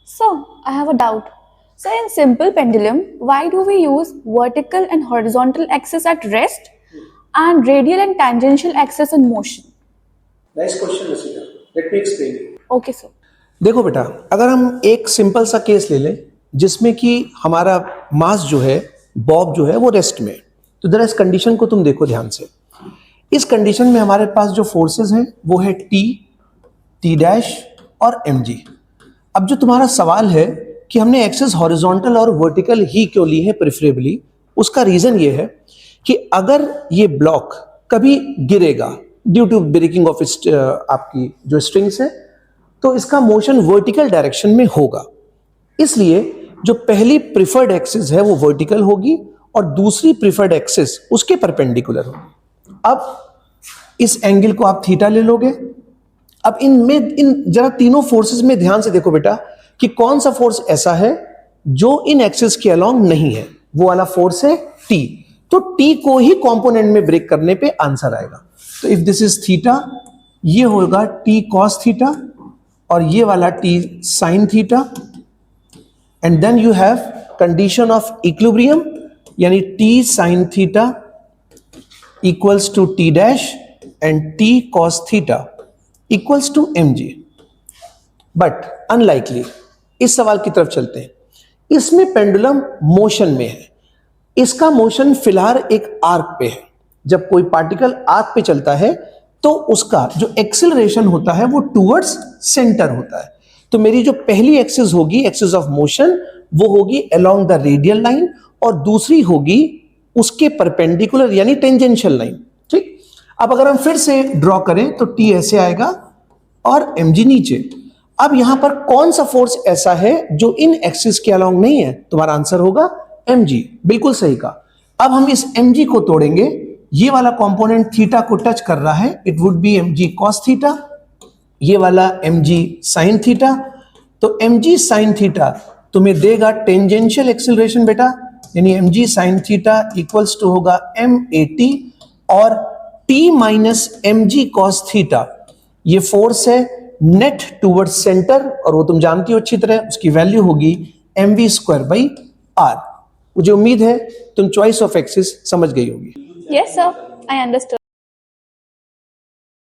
So, I have a doubt. So, in simple pendulum, why do we use vertical and horizontal axis at rest and radial and tangential axis in motion? Nice question, Rasika. Let me explain. Okay, sir. देखो बेटा, अगर हम एक simple सा case ले लें जिसमें कि हमारा मास जो है, बॉब जो है वो रेस्ट में, तो जरा इस कंडीशन को तुम देखो ध्यान से। इस कंडीशन में हमारे पास जो फोर्सेस हैं वो है टी, टी डैश और एम जी। अब जो तुम्हारा सवाल है कि हमने एक्सेस हॉरिजॉन्टल और वर्टिकल ही क्यों ली है प्रेफरेबली, उसका रीजन ये है कि अगर ये ब्लॉक कभी गिरेगा ड्यू टू ब्रेकिंग ऑफ आपकी जो स्ट्रिंग्स है, तो इसका मोशन वर्टिकल डायरेक्शन में होगा। इसलिए जो पहली प्रिफर्ड एक्सिस है वो वर्टिकल होगी और दूसरी प्रिफर्ड एक्सिस उसके परपेंडिकुलर होगी। अब इस एंगल को आप थीटा ले लोगे। अब इन जरा तीनों फोर्सेस में ध्यान से देखो बेटा कि कौन सा फोर्स ऐसा है जो इन एक्सिस के अलोंग नहीं है। वो वाला फोर्स है टी। तो टी को ही कंपोनेंट में ब्रेक करने पे आंसर आएगा। तो इफ दिस इज थीटा, ये होगा टी कॉस थीटा और ये वाला T sine theta. And then you have condition of equilibrium, यानी T sine theta equals to T dash and T cos theta equals to M G. But unlikely, इस सवाल की तरफ चलते हैं। इसमें पेंडुलम मोशन में है। इसका मोशन फिलहाल एक आर्क पे है। जब कोई पार्टिकल आर्क पे चलता है तो उसका जो एक्सेलरेशन होता है वो टूवर्ड्स सेंटर होता है। तो मेरी जो पहली एक्सिस होगी, एक्सिस ऑफ मोशन, वो होगी अलोंग द रेडियल लाइन और दूसरी होगी उसके परपेंडिकुलर यानी टेंजेंशियल लाइन। ठीक, अब अगर हम फिर से ड्रॉ करें तो टी ऐसे आएगा और एम जी नीचे। अब यहां पर कौन सा फोर्स ऐसा है जो इन एक्सिस के अलोंग नहीं है? तुम्हारा आंसर होगा एम जी। बिल्कुल सही कहा। अब हम इस एम जी को तोड़ेंगे। ये वाला कंपोनेंट थीटा को टच कर रहा है, it would be m g cos theta. ये वाला एम जी साइन थीटा। तो एम जी साइन थीटा तुम्हें देगा टेंजेंशियल एक्सेलरेशन बेटा, यानी m g sine theta equals to होगा एम ए टी और t minus m g cos theta. ये फोर्स है नेट टूवर्ड सेंटर और वो तुम जानती हो अच्छी तरह, उसकी वैल्यू होगी m v square by r. मुझे उम्मीद है तुम चॉइस ऑफ एक्सिस समझ गई होगी। Yes, sir. I understood.